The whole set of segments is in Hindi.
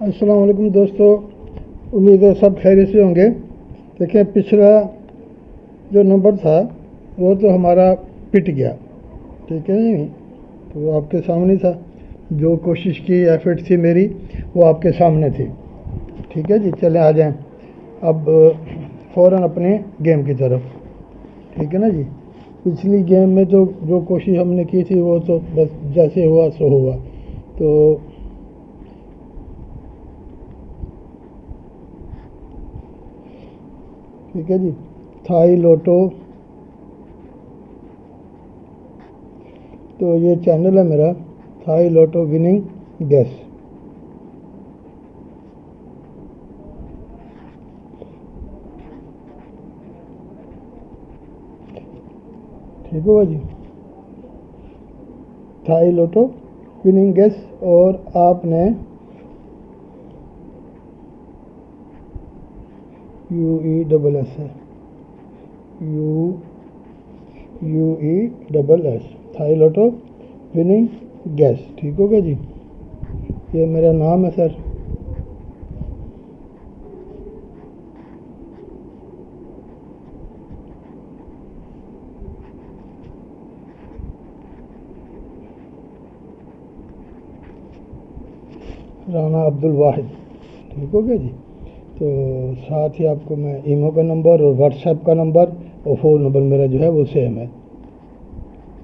अस्सलाम वालेकुम दोस्तों, उम्मीद है सब खैरियत से होंगे। देखिए, पिछला जो नंबर था वो तो हमारा पिट गया, ठीक है नहीं, तो वो आपके सामने था। जो कोशिश की एफर्ट थी मेरी वो आपके सामने थी। ठीक है जी, चले आ जाएं अब फ़ौरन अपने गेम की तरफ। ठीक है ना जी। पिछली गेम में तो जो कोशिश हमने की थी वो तो बस जैसे हुआ सो हुआ। तो ठीक है जी, थाई लोटो, तो ये चैनल है मेरा, थाई लोटो विनिंग गैस। ठीक होगा जी, थाई लोटो विनिंग गैस। और आपने UESS है, UESS, थाई लोटो विनिंग गैस। ठीक होगा जी, ये मेरा नाम है सर। राना अब्दुल वाहिद। ठीक हो गया जी। तो साथ ही आपको मैं ईमो का नंबर और व्हाट्सएप का नंबर और फ़ोन नंबर मेरा जो है वो सेम है,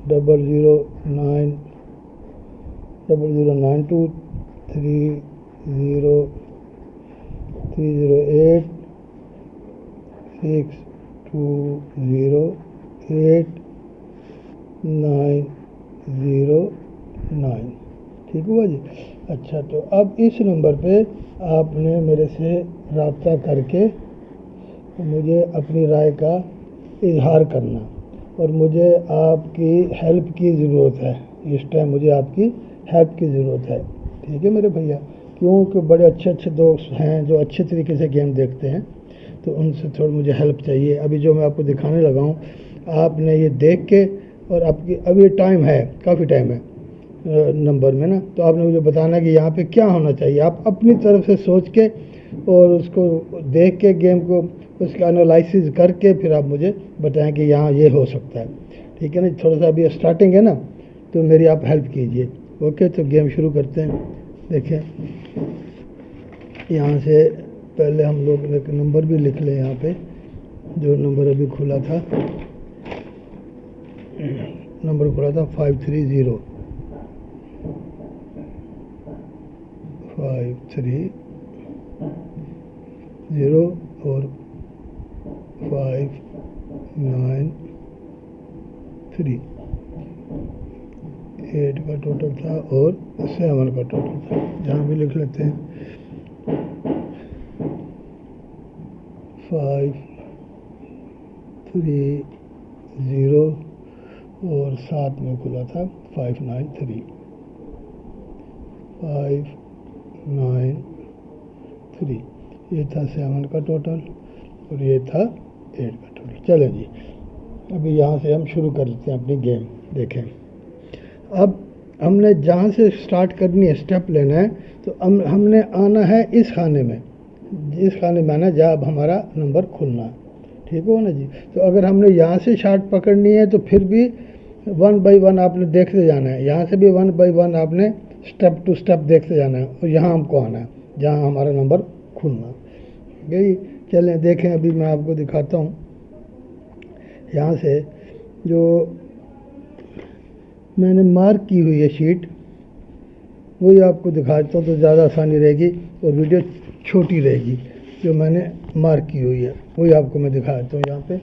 009230086909। ठीक हुआ जी। अच्छा, तो अब इस नंबर पे आपने मेरे से रब्ता करके मुझे अपनी राय का इजहार करना, और मुझे आपकी हेल्प की ज़रूरत है। इस टाइम मुझे आपकी हेल्प की ज़रूरत है। ठीक है मेरे भैया, क्योंकि बड़े अच्छे अच्छे दोस्त हैं जो अच्छे तरीके से गेम देखते हैं, तो उनसे थोड़ी मुझे हेल्प चाहिए। अभी जो मैं आपको दिखाने लगा हूँ, आपने ये देख के, और आपकी अभी टाइम है, काफ़ी टाइम है नंबर में ना, तो आपने मुझे बताना कि यहाँ पे क्या होना चाहिए। आप अपनी तरफ से सोच के और उसको देख के गेम को उसका एनालिसिस करके फिर आप मुझे बताएं कि यहाँ ये हो सकता है। ठीक है ना, थोड़ा सा अभी स्टार्टिंग है ना, तो मेरी आप हेल्प कीजिए। ओके, तो गेम शुरू करते हैं। देखें, यहाँ से पहले हम लोग एक नंबर भी लिख लें। यहाँ पे जो नंबर अभी खुला था, नंबर खुला था 530 और 593, 8 का टोटल था और 7 का टोटल था। यहाँ भी लिख लेते हैं 530 और साथ में खुला था 593, 593। ये था 7 का टोटल और ये था 8 का टोटल। चलें जी, अभी यहाँ से हम शुरू कर लेते हैं अपनी गेम। देखें, अब हमने जहाँ से स्टार्ट करनी है, स्टेप लेना है, तो हमने आना है इस खाने में, आना जब हमारा नंबर खुलना है। ठीक हो ना जी। तो अगर हमने यहाँ से शार्ट पकड़नी है तो फिर भी 1 बाई 1 आपने देखते जाना है। यहाँ से भी 1 बाई 1 आपने स्टेप टू स्टेप देखते जाना है, और यहाँ हमको आना है जहाँ हमारा नंबर खुलना। यही चलें देखें, अभी मैं आपको दिखाता हूँ। यहाँ से जो मैंने मार्क की हुई है शीट, वही आपको दिखाता हूँ तो ज़्यादा आसानी रहेगी और वीडियो छोटी रहेगी। जो मैंने मार्क की हुई है वही आपको मैं दिखा देता हूँ यहाँ पे,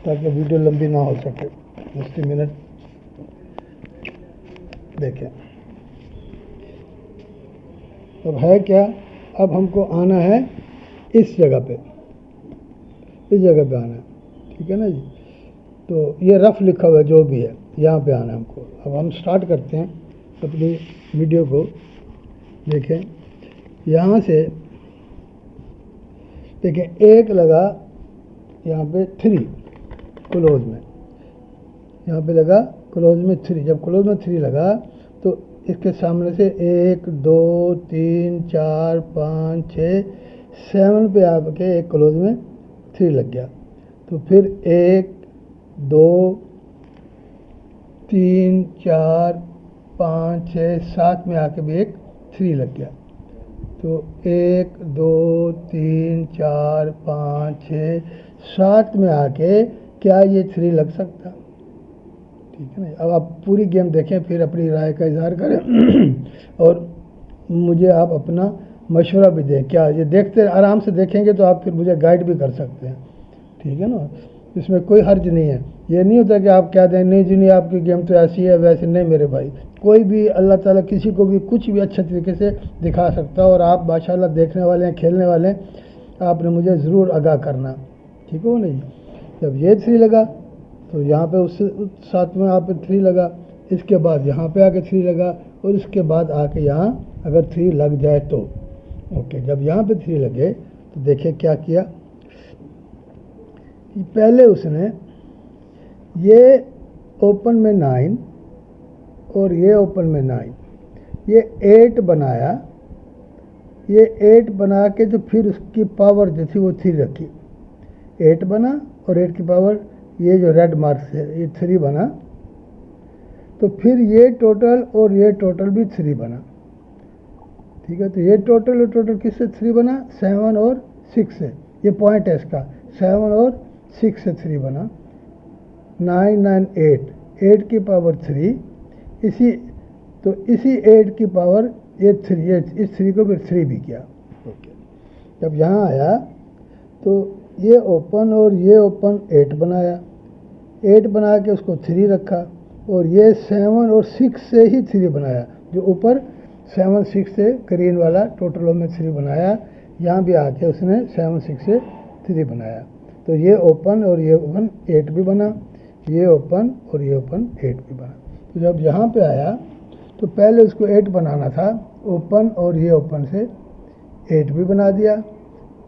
ताकि वीडियो लंबी ना हो सके। 10 मिनट देखें, अब है क्या, अब हमको आना है इस जगह पे, इस जगह पे आना है। ठीक है ना जी। तो ये रफ लिखा हुआ है जो भी है, यहाँ पे आना है हमको। अब हम स्टार्ट करते हैं अपनी वीडियो को। देखें, यहाँ से देखें, एक लगा यहाँ पे 3 क्लोज में, यहाँ पे लगा क्लोज में 3। जब क्लोज में 3 लगा तो इसके सामने से 1 2 3 4 5 6 7 पे आपके एक क्लोज में 3 लग गया। तो फिर 1 2 3 4 5 6 7 में आके भी एक 3 लग गया। तो 1 2 3 4 5 6 7 में आके क्या ये 3 लग सकता? ठीक है ना। अब आप पूरी गेम देखें, फिर अपनी राय का इजहार करें और मुझे आप अपना मशवरा भी दें। क्या ये देखते आराम से देखेंगे तो आप फिर मुझे गाइड भी कर सकते हैं, ठीक है ना। इसमें कोई हर्ज नहीं है। ये नहीं होता कि आप क्या दें, नहीं जी नहीं आपकी गेम तो ऐसी है वैसे नहीं। मेरे भाई, कोई भी अल्लाह ताला किसी को भी कुछ भी अच्छे तरीके से दिखा सकता है। और आप माशाल्लाह देखने वाले हैं, खेलने वाले हैं, आपने मुझे ज़रूर आगाह करना, ठीक हो नहीं। जब ये 3 लगा तो यहाँ पे उस साथ में आप 3 लगा, इसके बाद यहाँ पे आके 3 लगा और इसके बाद आके यहाँ अगर 3 लग जाए तो ओके। जब यहाँ पे 3 लगे तो देखिए क्या किया। पहले उसने ये ओपन में 9 और ये ओपन में 9, ये 8 बनाया। ये 8 बना के तो फिर उसकी पावर जो थी वो 3 रखी। 8 बना और 8 की पावर ये जो रेड मार्क से ये 3 बना। तो फिर ये टोटल और ये टोटल भी 3 बना, ठीक है। तो ये टोटल और टोटल किससे 3 बना? 7 और 6 से। ये पॉइंट है इसका, 7 और 6 से 3 बना। 9 9 8 की पावर 3। इसी 8 की पावर ये 3, ये इस 3 को फिर 3 भी किया, ओके। जब यहाँ आया तो ये ओपन और ये ओपन 8 बनाया। 8 बना के उसको 3 रखा और ये 7 और 6 से ही 3 बनाया। जो ऊपर 7 6 से ग्रीन वाला टोटलों में 3 बनाया, यहाँ भी आके उसने 7 6 से 3 बनाया। तो ये ओपन और ये ओपन 8 भी बना, ये ओपन और ये ओपन 8 भी बना। तो जब यहाँ पे आया तो पहले उसको 8 बनाना था, ओपन और ये ओपन से 8 भी बना दिया।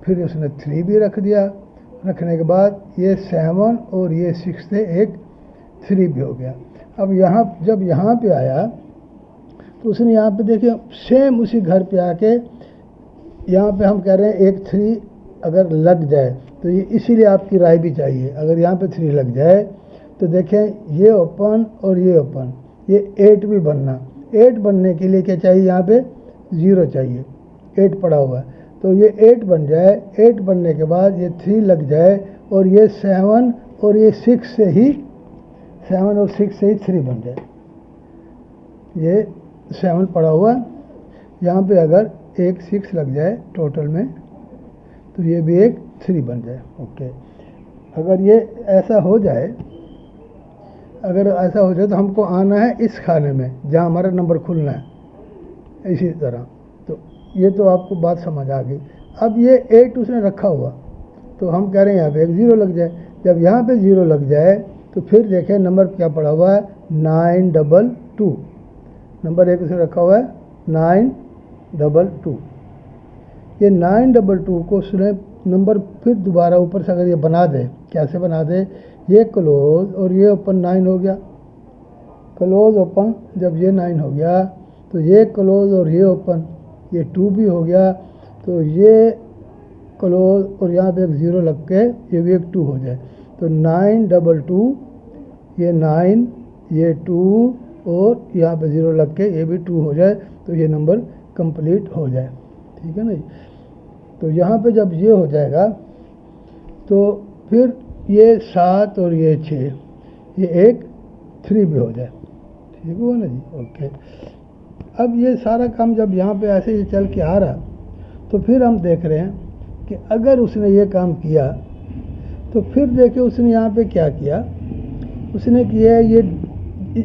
फिर उसने 3 भी रख दिया। रखने के बाद ये 7 और ये 6 से एक 3 भी हो गया। अब यहाँ जब यहाँ पे आया तो उसने यहाँ पे देखिए सेम उसी घर पे आके यहाँ पे हम कह रहे हैं एक 3 अगर लग जाए तो ये इसीलिए आपकी राय भी चाहिए। अगर यहाँ पे 3 लग जाए तो देखें ये ओपन और ये ओपन, ये 8 भी बनना। 8 बनने के लिए क्या चाहिए? यहाँ पे 0 चाहिए, 8 पड़ा हुआ है। तो ये 8 बन जाए। 8 बनने के बाद ये 3 लग जाए और ये 7 और ये 6 से ही 7 और 6 से ही 3 बन जाए। ये 7 पड़ा हुआ, यहाँ पे अगर एक 6 लग जाए टोटल में तो ये भी एक 3 बन जाए, ओके। अगर ये ऐसा हो जाए, तो हमको आना है इस खाने में जहाँ हमारा नंबर खुलना है। इसी तरह तो ये तो आपको बात समझ आ गई। अब ये 8 उसने रखा हुआ तो हम कह रहे हैं यहाँ पे एक 0 लग जाए। जब यहाँ पे 0 लग जाए तो फिर देखें नंबर क्या पड़ा हुआ है, 922। नंबर 1 उसने रखा हुआ है 922। ये 922 को उसने नंबर फिर दोबारा ऊपर से अगर ये बना दे, कैसे बना दे? ये क्लोज और ये ओपन 9 हो गया, क्लोज ओपन। जब ये 9 हो गया तो ये क्लोज और ये ओपन, ये 2 भी हो गया। तो ये क्लोज और यहाँ पे एक 0 लग के ये भी एक 2 हो जाए। तो 922, ये 9, ये 2 और यहाँ पे 0 लग के ये भी 2 हो जाए तो ये नंबर कंप्लीट हो जाए, ठीक है ना। तो यहाँ पे जब ये हो जाएगा तो फिर ये 7 और ये 6, ये एक 3 भी हो जाए, ठीक हुआ ना जी, ओके। अब ये सारा काम जब यहाँ पे ऐसे ही चल के आ रहा तो फिर हम देख रहे हैं कि अगर उसने ये काम किया तो फिर देखिए उसने यहाँ पे क्या किया। उसने किया ये,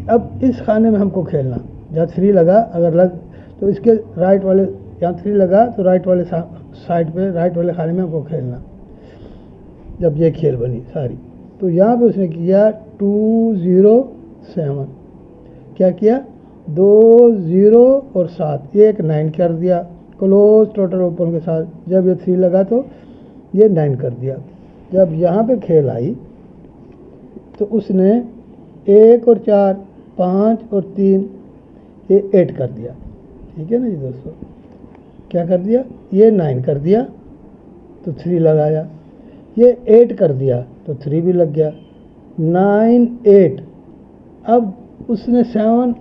अब इस खाने में हमको खेलना, जहाँ 3 लगा अगर लग तो इसके राइट वाले, यहाँ 3 लगा तो राइट वाले साइड पे, राइट वाले खाने में हमको खेलना। जब ये खेल बनी सारी तो यहाँ पे उसने किया 2 0 7, क्या किया? 2 0 और 7, ये एक 9 कर दिया क्लोज टोटल ओपन के साथ। जब ये 3 लगा तो ये 9 कर दिया। जब यहाँ पे खेल आई तो उसने 1 और 4, 5 और 3, ये 8 कर दिया, ठीक है ना जी दोस्तों। क्या कर दिया, ये 9 कर दिया तो 3 लगाया, ये 8 कर दिया तो 3 भी लग गया, 9 8। अब उसने 7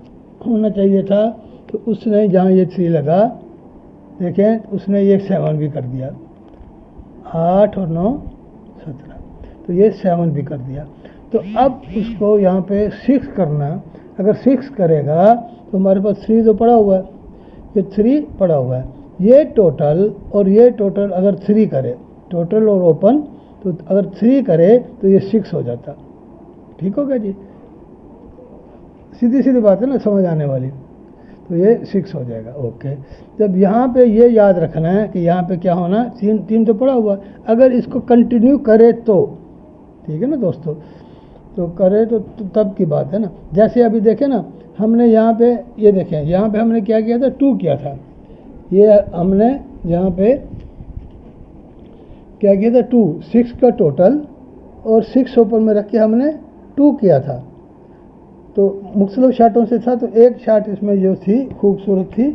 होना चाहिए था, तो उसने जहाँ ये 3 लगा, देखें उसने ये 7 भी कर दिया, 8 और 9 17, तो ये 7 भी कर दिया। तो अब उसको यहाँ पे 6 करना, अगर 6 करेगा तो हमारे पास 3 तो पड़ा हुआ है, ये 3 पड़ा हुआ है, ये टोटल और ये टोटल अगर 3 करे, टोटल और ओपन, तो अगर 3 करे तो ये 6 हो जाता। ठीक हो गया जी, सीधी सीधी बात है ना, समझ आने वाली। तो ये 6 हो जाएगा। ओके, जब यहाँ पे ये याद रखना है कि यहाँ पे क्या होना, 3 तो पड़ा हुआ, अगर इसको कंटिन्यू करे तो, ठीक है ना दोस्तों, तो करे तो तब की बात है ना। जैसे अभी देखें ना, हमने यहाँ पे ये देखें, यहाँ पे हमने क्या किया था, 2 किया था, ये हमने यहाँ पे क्या किया था, 2 6 का टोटल और 6 ओपन में रख के हमने 2 किया था। तो मुख्तलिफ शार्टों से था, तो एक शार्ट इसमें जो थी खूबसूरत थी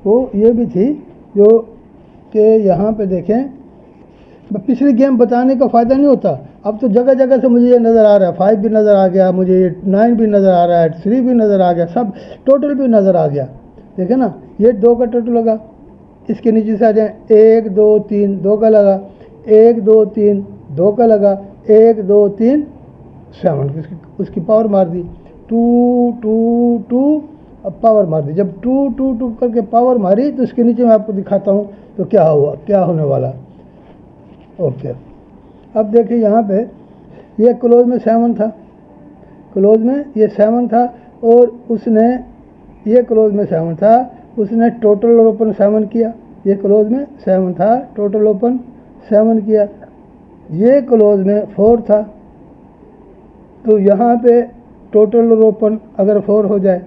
वो ये भी थी, जो कि यहाँ पे देखें, पिछली गेम बताने का फ़ायदा नहीं होता, अब तो जगह जगह से मुझे ये नज़र आ रहा है, 5 भी नज़र आ गया, मुझे ये 9 भी नज़र आ रहा है, 3 भी नज़र आ गया, सब टोटल भी नज़र आ गया। देखें ना, ये 2 का टोटल लगा, इसके नीचे से आ जाए, 1 2 3 2 का लगा, 1 2 3 2 का लगा, 1 2 3 7, उसकी पावर मार दी, 2 2 2, अब पावर मार दी। जब 2 2 2 करके पावर मारी तो इसके नीचे मैं आपको दिखाता हूँ तो क्या हुआ, क्या होने वाला। ओके, अब देखिए यहाँ पे ये क्लोज में 7 था, क्लोज में ये 7 था, और उसने ये क्लोज में 7 था, उसने टोटल और ओपन 7 किया, ये क्लोज में 7 था, टोटल ओपन 7 किया, ये क्लोज में 4 था, तो यहाँ पे टोटल और ओपन अगर 4 हो जाए,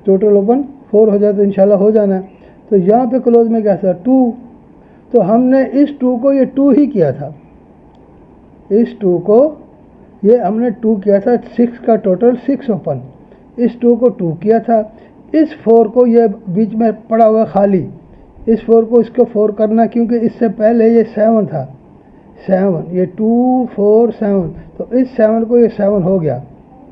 टोटल ओपन 4 हो जाए तो इंशाल्लाह हो जाना है। तो यहाँ पे क्लोज में क्या था, 2, तो हमने इस 2 को ये 2 ही किया था, इस 2 को ये हमने 2 किया था, 6 का टोटल 6 ओपन, इस 2 को 2 किया था, इस 4 को ये बीच में पड़ा हुआ खाली, इस 4 को इसको 4 करना, क्योंकि इससे पहले ये 7 था, 7, ये 2 4 7, तो इस 7 को ये 7 हो गया,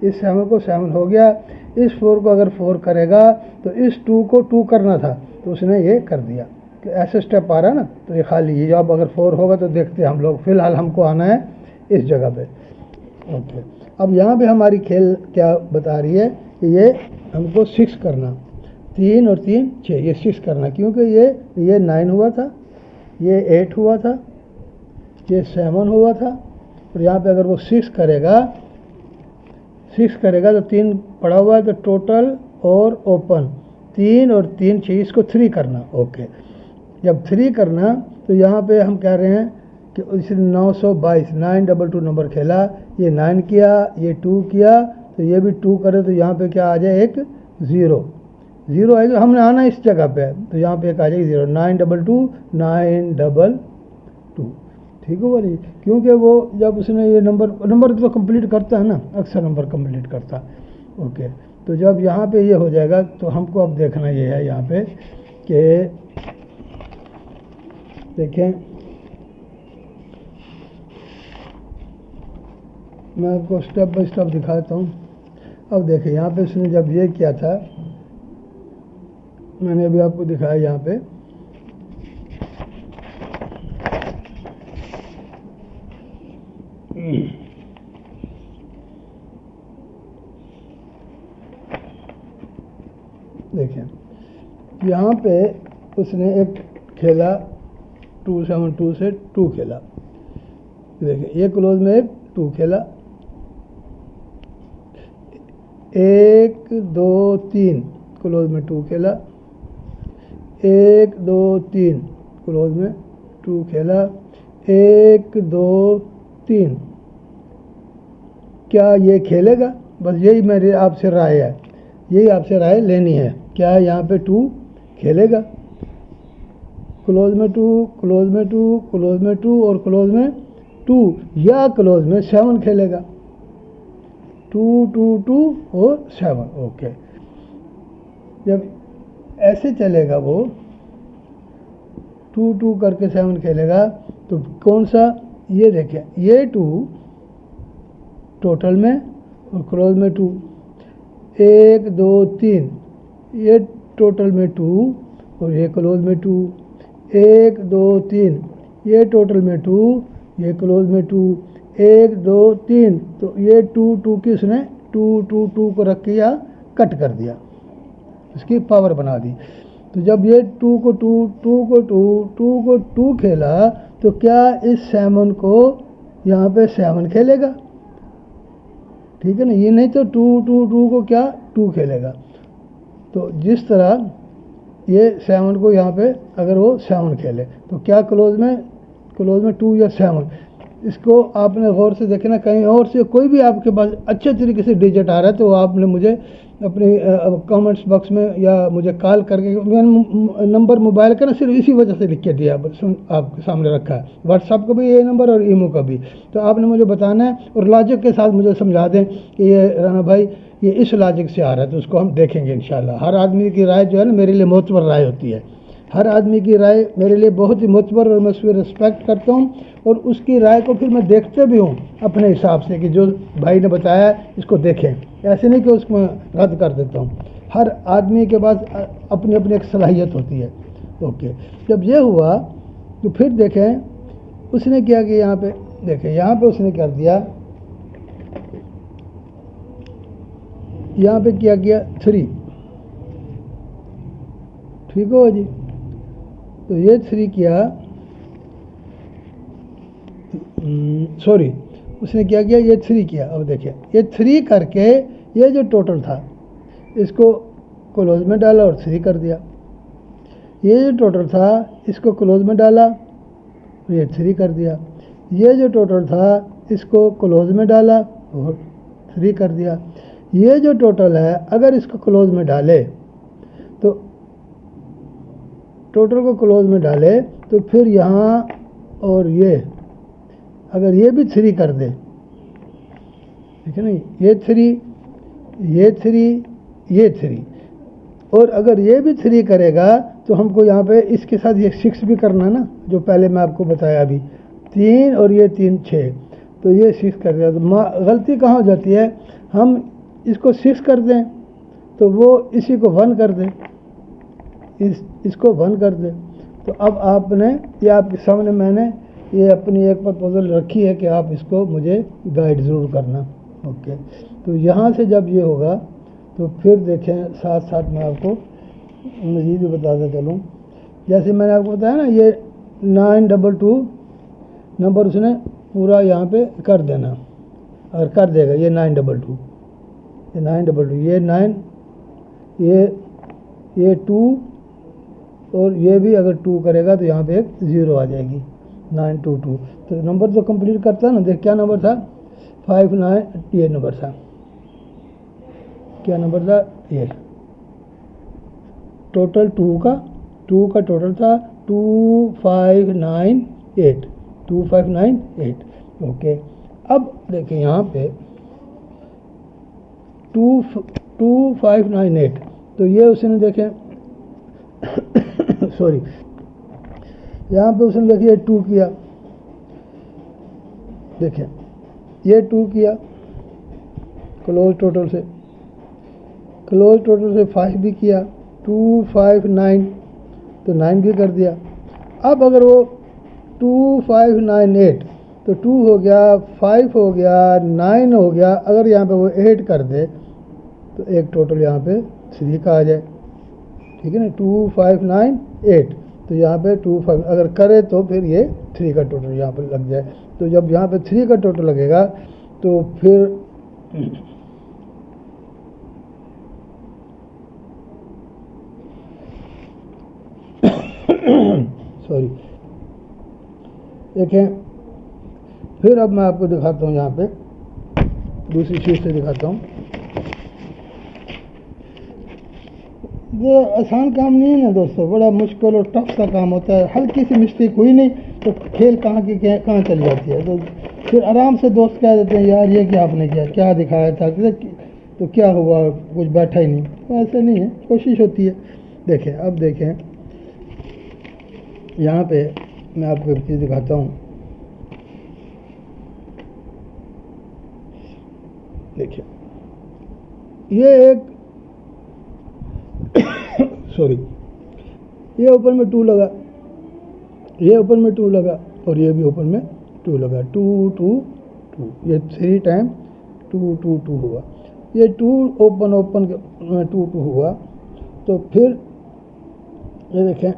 इस 7 को 7 हो गया, इस 4 को अगर 4 करेगा तो इस 2 को 2 करना था, तो उसने ये कर दिया। तो ऐसे स्टेप आ रहा है ना, तो ये खाली, ये जब अगर 4 होगा तो देखते हैं हम लोग, फिलहाल हमको आना है इस जगह पे। ओके, अब यहाँ पे हमारी खेल क्या बता रही है कि ये हमको 6 करना, 3 और 3 6, ये 6 करना, क्योंकि ये 9 हुआ था, ये 8 हुआ था, ये 7 हुआ था, और यहाँ पे अगर वो 6 करेगा तो 3 पड़ा हुआ है, तो टोटल और ओपन 3 और 3 6, इसको 3 करना। ओके, जब 3 करना तो यहाँ पे हम कह रहे हैं कि इस 922 922 नंबर खेला, ये 9 किया, ये 2 किया, तो ये भी 2 करे, तो यहाँ पे क्या आ जाए, एक 0 आएगा, हमने आना इस जगह पे, तो यहाँ पे एक आ जाएगी 0, 922 922, ठीक होगा नहीं, क्योंकि वो जब उसने ये नंबर तो कंप्लीट करता है ना, अक्सर नंबर कंप्लीट करता। ओके, तो जब यहाँ पे ये हो जाएगा तो हमको अब देखना ये है यहाँ पे कि देखें, मैं आपको स्टेप बाय स्टेप दिखाता हूँ। अब देखें यहाँ पे उसने जब ये किया था, मैंने अभी आपको दिखाया यहाँ पे, देखें यहाँ पे उसने एक खेला 272 से 2 खेला, देखिए ये क्लोज में एक 2 खेला, 1 2 3 क्लोज में 2 खेला, 1 2 3 क्लोज में 2 खेला, 1 2 3, क्या ये खेलेगा? बस यही मेरी आपसे राय है, यही आपसे राय लेनी है, क्या यहाँ पे 2 खेलेगा? क्लोज में 2, क्लोज में 2, क्लोज में 2 और क्लोज में 2, या क्लोज में 7 खेलेगा, 2 2 2 और 7। ओके, जब ऐसे चलेगा वो 2 2 करके 7 खेलेगा। तो कौन सा, ये देखें, ये 2 टोटल में और क्लोज में 2, 1 2 3, ये टोटल में 2 और ये क्लोज में 2, 1 2 3, ये टोटल में 2, ये क्लोज में 2, 1 2 3। तो ये 2 2 की उसने 2 2 2 को रख के या कट कर दिया, इसकी पावर बना दी। तो जब ये 2 को 2 2 को 2 2 को 2 खेला तो क्या इस 7 को यहाँ पे 7 खेलेगा, ठीक है ना। ये नहीं तो 2 2 2 को क्या 2 खेलेगा। तो जिस तरह ये 7 को यहाँ पे अगर वो 7 खेले तो क्या क्लोज में 2 या 7, इसको आपने गौर से देखना। कहीं और से कोई भी आपके पास अच्छे तरीके से डिजिट आ रहा है तो आपने मुझे अपने कमेंट्स बॉक्स में या मुझे कॉल करके, मैंने नंबर मोबाइल का ना सिर्फ इसी वजह से लिख के दिया, आपके सामने रखा है, व्हाट्सअप का भी ये नंबर और ईमो का भी। तो आपने मुझे बताना है और लॉजिक के साथ मुझे समझा दें कि ये राना भाई ये इस लॉजिक से आ रहा है, तो उसको हम देखेंगे इंशाल्लाह। हर आदमी की राय जो है ना मेरे लिए मोतबर राय होती है, हर आदमी की राय मेरे लिए बहुत ही मोतबर और मैं उसकी रिस्पेक्ट करता हूँ और उसकी राय को फिर मैं देखते भी हूँ अपने हिसाब से कि जो भाई ने बताया है इसको देखें, ऐसे नहीं कि उसको रद्द कर देता हूँ। हर आदमी के पास अपनी अपनी एक सलाहियत होती है। ओके, जब ये हुआ तो फिर देखें उसने क्या किया, यहाँ पे देखें, यहाँ पे उसने कर दिया, यहाँ पे क्या किया 3, ठीक हो जी। तो ये 3 किया, सॉरी उसने क्या किया, ये 3 किया। अब देखिए ये 3 करके ये जो टोटल था इसको क्लोज में डाला और 3 कर दिया, ये जो टोटल था इसको क्लोज में डाला और ये 3 कर दिया, ये जो टोटल था इसको क्लोज में डाला और 3 कर दिया। ये जो टोटल है अगर इसको क्लोज में डाले तो टोटल को क्लोज में डाले तो फिर यहाँ और ये अगर ये भी 3 कर दे, ठीक है ना, ये 3 ये 3 ये 3 और अगर ये भी 3 करेगा तो हमको यहाँ पे इसके साथ ये 6 भी करना ना, जो पहले मैं आपको बताया अभी 3 और ये 3 6, तो ये 6 कर दिया। तो गलती कहाँ हो जाती है, हम इसको 6 कर दें तो वो इसी को 1 कर दें, इसको 1 कर दें। तो अब आपने ये आपके सामने मैंने ये अपनी एक प्रपोजल रखी है कि आप इसको मुझे गाइड ज़रूर करना। ओके, तो यहाँ से जब ये होगा तो फिर देखें साथ साथ मैं आपको मज़ीद भी बताता चलूँ। जैसे मैंने आपको बताया ना ये 922 नंबर उसने पूरा यहाँ पे कर देना, अगर कर देगा ये 922 ये 922 ये 9 ये 2 और ये भी अगर 2 करेगा तो यहाँ पे एक 0 आ जाएगी 922। तो नंबर तो कंप्लीट करता है ना। देख क्या नंबर था 59, ये नंबर था, क्या नंबर था, ये टोटल 2 का टोटल था 2598 2598। ओके, अब देखिए यहाँ पे 2598 तो ये उसने देखें सॉरी यहाँ पे उसने देखिए 2 किया, देखें ये 2 किया क्लोज टोटल से 5 भी किया 259 तो 9 भी कर दिया। अब अगर वो 2598 तो 2 हो गया 5 हो गया 9 हो गया, अगर यहाँ पे वो 8 कर दे तो एक टोटल यहाँ पे 3 का आ जाए, ठीक है ना, 2598 तो यहाँ पे 25 अगर करे तो फिर ये 3 का टोटल यहाँ पर लग जाए। तो जब यहाँ पे 3 का टोटल लगेगा तो फिर सॉरी देखें, फिर अब मैं आपको दिखाता हूँ, यहाँ पे दूसरी शीट से दिखाता हूँ। ये आसान काम नहीं है ना दोस्तों, बड़ा मुश्किल और टफ सा काम होता है। हल्की सी मिस्टेक हुई नहीं तो खेल कहाँ की कहाँ चली जाती है। तो फिर आराम से दोस्त कह देते हैं यार ये क्या आपने किया, क्या दिखाया था, तो क्या हुआ, कुछ बैठा ही नहीं। तो ऐसा नहीं है, कोशिश होती है। देखें, अब देखें यहाँ पे मैं आपको एक चीज़ दिखाता हूँ। देखिए ये एक सॉरी, ये ओपन में 2 लगा, ये ओपन में 2 लगा और ये भी ओपन में 2 लगा, 2 2 2, ये 3 टाइम 2 2 2 हुआ। ये 2 ओपन ओपन के 2 2 हुआ। तो फिर ये देखें,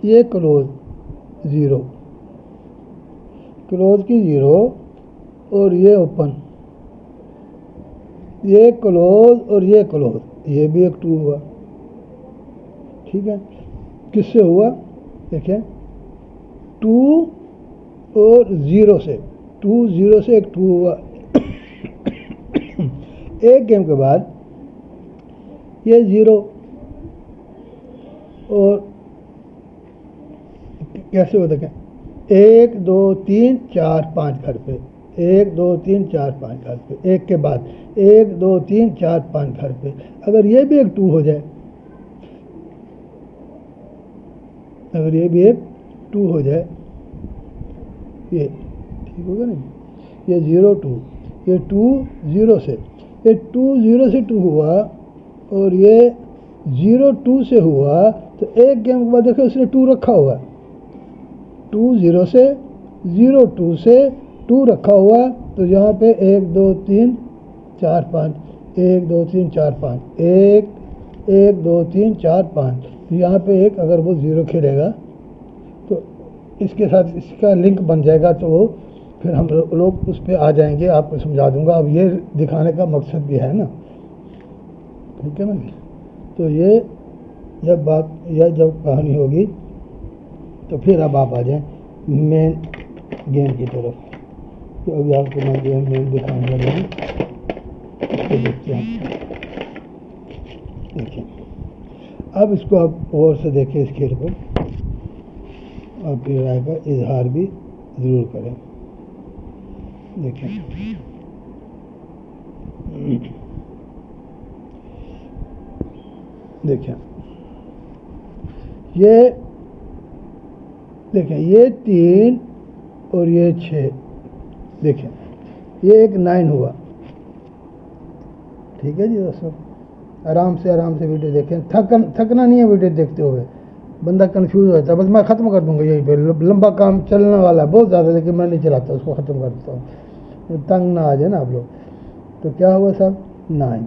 ये क्लोज 0, क्लोज की 0 और ये ओपन, ये क्लोज और ये क्लोज, ये भी एक 2 हुआ। ठीक है, किससे हुआ? देखें 2 और 0 से, 2 0 से एक 2 हुआ। एक गेम के बाद ये 0 और कैसे हो? देखें 1 2 3 4 5 घर पे, 1 2 3 4 5 घर पे, एक के बाद 1 2 3 4 5 घर पे। अगर ये भी एक 2 हो जाए, अगर ये भी एक 2 हो जाए, ये ठीक होगा नहीं? ये 0 2, ये 2 0 से, ये 2 0 से 2 हुआ और ये 0 2 से हुआ। तो एक गेम के बाद देखो उसने 2 रखा हुआ, 2 0 से 0 2 से 2 रखा हुआ। तो यहाँ पे 1 2 3 4 5, 1 2 3 4 5, 1 2 3 4 5। तो यहाँ पे एक अगर वो 0 खेलेगा तो इसके साथ इसका लिंक बन जाएगा, तो फिर हम लोग उस पर आ जाएंगे, आपको समझा दूंगा। अब ये दिखाने का मकसद भी है ना, ठीक है ना? तो ये जब कहानी होगी तो फिर अब आप आ जाएं मेन गेम की तरफ। तो अभी आपको मैं गेम में दिखाने लगा हूँ, इसको देखते हैं। देखिए अब इसको आप और से देखें इस खेल को, आपकी राय का इजहार भी ज़रूर करें। देखें देखें ये, देखें ये 3 और ये 6, देखें ये एक 9 हुआ। ठीक है जी दोस्तों, आराम से वीडियो देखें, थकना नहीं है वीडियो देखते हुए, बंदा कंफ्यूज हो जाता है। बस मैं ख़त्म कर दूंगा यहीं पे, लंबा काम चलने वाला है बहुत ज़्यादा, लेकिन मैं नहीं चलाता, उसको ख़त्म कर देता हूँ, तंग ना आ जाए ना आप लोग। तो क्या हुआ साहब? 9।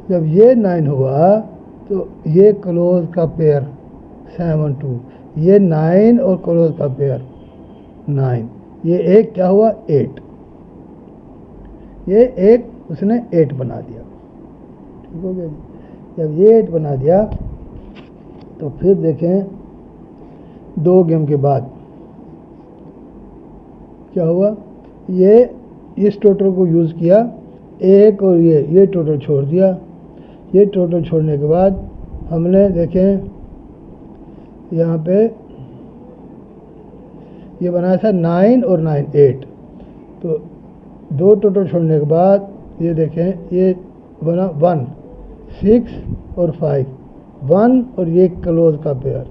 जब ये 9 हुआ तो ये क्लोज का पेयर 7 2, ये 9 और क्लोज का पेयर 9, ये एक क्या हुआ? 8, ये एक उसने 8 बना दिया। ठीक हो गया? जब ये 8 बना दिया तो फिर देखें 2 गेम के बाद क्या हुआ? ये इस टोटल को यूज़ किया, एक और ये टोटल छोड़ दिया। ये टोटल छोड़ने के बाद हमने देखें यहाँ पे ये बनाया था 9 और 9 8। तो 2 टोटल छोड़ने के बाद ये देखें ये बना 1 6 और 5, 1 और ये क्लोज का पेयर,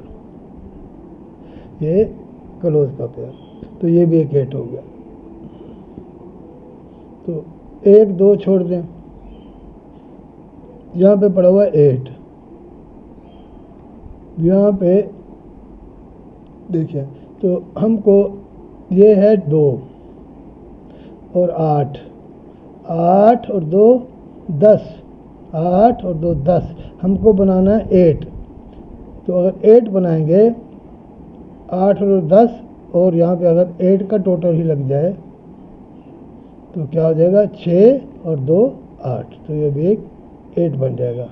ये क्लोज का पेयर, तो ये भी एक 8 हो गया। तो 1 2 छोड़ दें, यहाँ पे पड़ा हुआ 8, यहाँ पे देखिए तो हमको ये है 2 और 8, 8 और 2 10, 8 और 2 10, हमको बनाना है 8। तो अगर 8 बनाएंगे, 8 और 10, और यहाँ पे अगर 8 का टोटल ही लग जाए तो क्या हो जाएगा? 6 और 2 8, तो ये भी एक 8 बन जाएगा।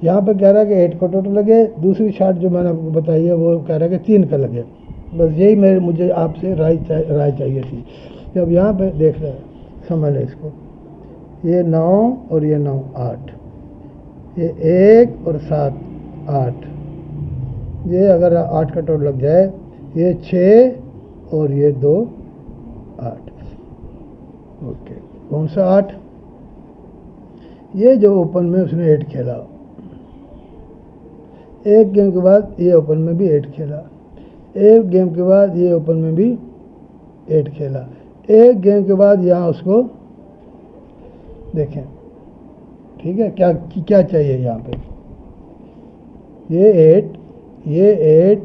यहाँ पे कह रहा है कि 8 का टोटल लगे, दूसरी शार्ट जो मैंने आपको बताई है वो कह रहा है कि 3 का लगे। बस यही मुझे आपसे राय चाहिए थी। जब यहाँ पे देख रहे हैं, समझ लें इसको, ये 9 और ये 9 8, ये 1 और 7 8, ये अगर 8 का टोटल लग जाए, ये 6 और ये 2 8। ओके, कौन सा 8? ये जो ओपन में उसने 8 खेला, एक गेम के बाद ये ओपन में भी 8 खेला, एक गेम के बाद ये ओपन में भी 8 खेला, एक गेम के बाद यहाँ उसको देखें, ठीक है, क्या क्या चाहिए यहाँ पे, ये 8, ये 8,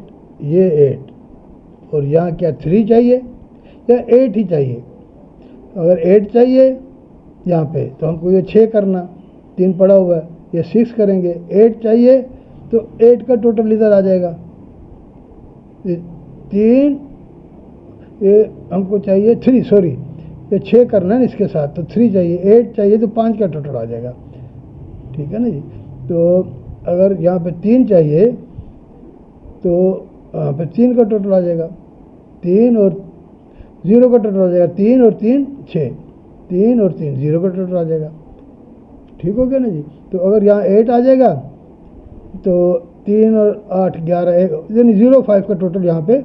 ये 8, और यहाँ क्या 3 चाहिए या 8 ही चाहिए। अगर 8 चाहिए यहाँ पे तो हमको ये 6 करना, 3 पड़ा हुआ है, ये 6 करेंगे। 8 चाहिए तो 8 का टोटल इधर आ जाएगा, 3, ये हमको चाहिए 3, सॉरी ये 6 करना है इसके साथ, तो 3 चाहिए, 8 चाहिए तो 5 का टोटल आ जाएगा, ठीक है ना जी। तो अगर यहाँ पे 3 चाहिए तो यहाँ पे 3 का टोटल आ जाएगा, 3 और 0 का टोटल आ जाएगा, 3 और 3 6, 3 और 3 0 का टोटल आ जाएगा, ठीक हो गया ना जी। तो अगर यहाँ 8 आ जाएगा तो 3 और 8 11 यानी 0 5 का टोटल यहाँ पे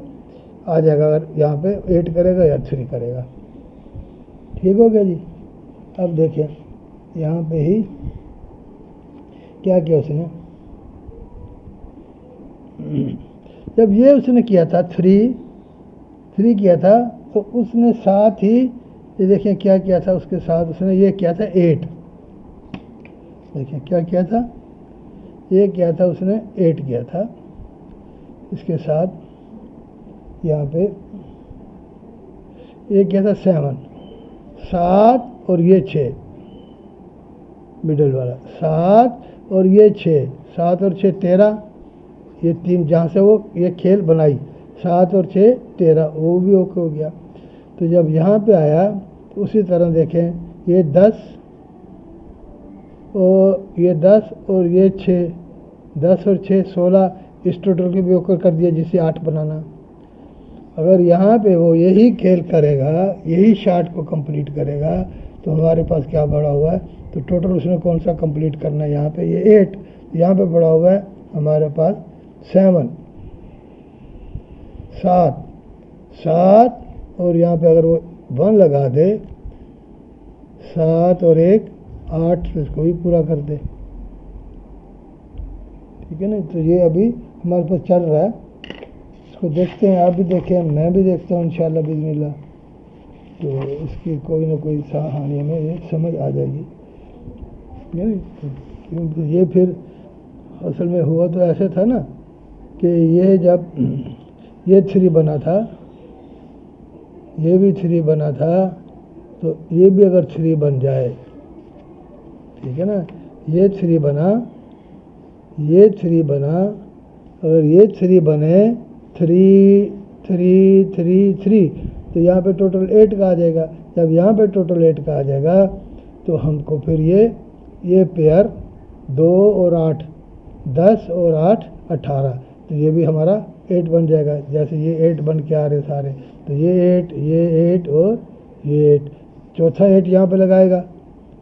आ जाएगा, अगर यहाँ पे 8 करेगा या 3 करेगा, ठीक हो गया जी। अब देखें यहाँ पे ही क्या किया उसने, जब ये उसने किया था 3 किया था, तो उसने साथ ही ये देखें क्या किया था, उसके साथ उसने ये किया था 8, देखें क्या किया था, ये किया था उसने 8 किया था, इसके साथ यहाँ पे ये किया था 7 और ये 6 मिडल वाला, 7 और ये 6, 7 और 6 13, ये 3 जहाँ से वो ये खेल बनाई, 7 और 6 13, वो भी ओके हो गया। तो जब यहाँ पे आया तो उसी तरह देखें ये 10 और ये 10 और ये 6, 10 और 6 16, इस टोटल के भी ओके कर दिया जिसे 8 बनाना। अगर यहाँ पे वो यही खेल करेगा, यही शार्ट को कंप्लीट करेगा, तो हमारे पास क्या बढ़ा हुआ है, तो टोटल उसने कौन सा कंप्लीट करना है, यहाँ पे ये 8, यहाँ पे बढ़ा हुआ है हमारे पास 7 और यहाँ पे अगर वो 1 लगा दे, 7 और 1 8, तो इसको भी पूरा कर दे, ठीक है ना। तो ये अभी हमारे पास चल रहा है, इसको देखते हैं, आप भी देखें, मैं भी देखता हूँ इंशाल्लाह बिस्मिल्लाह, तो इसकी कोई ना कोई कहानी में ये समझ आ जाएगी, क्योंकि ये फिर असल में हुआ तो ऐसे था ना कि ये जब ये 3 बना था, ये भी 3 बना था, तो ये भी अगर 3 बन जाए, ठीक है ना, ये 3 बना, ये 3 बना, अगर ये 3 बने 3 3 3 3, तो यहाँ पे टोटल 8 का आ जाएगा। जब यहाँ पे टोटल 8 का आ जाएगा तो हमको फिर ये पेयर 2 और 8 10 और 8 18, तो ये भी हमारा 8 बन जाएगा। जैसे ये 8 बन के आ रहे सारे, तो ये 8 और ये 8, चौथा 8 यहाँ पे लगाएगा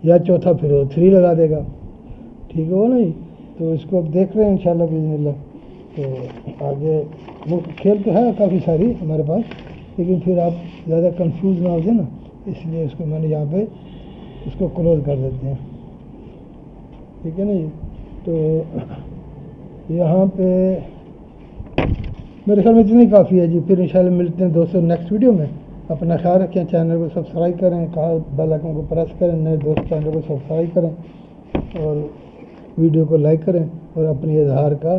या चौथा फिर वो 3 लगा देगा, ठीक हो ना जी। तो इसको अब देख रहे हैं इंशाल्लाह बिस्मिल्लाह। तो आगे वो खेल तो है काफ़ी सारी हमारे पास, लेकिन फिर आप ज़्यादा कंफ्यूज ना हो जाए ना, इसलिए इसको मैंने यहाँ पे इसको क्लोज कर देते हैं, ठीक है ना जी। तो यहाँ पे मेरे ख्याल में इतनी काफ़ी है जी। फिर इंशाल्लाह मिलते हैं दोस्तों नेक्स्ट वीडियो में। अपना ख्याल रखें, चैनल को सब्सक्राइब करें, कहा बेल आइकन को प्रेस करें, नए दोस्त चैनल को सब्सक्राइब करें और वीडियो को लाइक करें, और अपने इजहार का,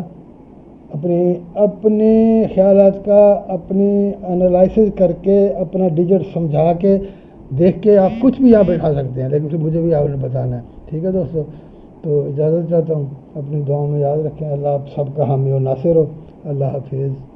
अपने ख्यालात का, अपनी एनालिसिस करके, अपना डिजिट समझा के, देख के आप कुछ भी यहाँ बैठा सकते हैं, लेकिन फिर मुझे भी आपने बताना है, ठीक है दोस्तों। तो इजाज़त चाहता हूँ, अपनी दुआओं में याद रखें। अल्लाह आप सबका हामी और नासिर हो। अल्लाह हाफिज़।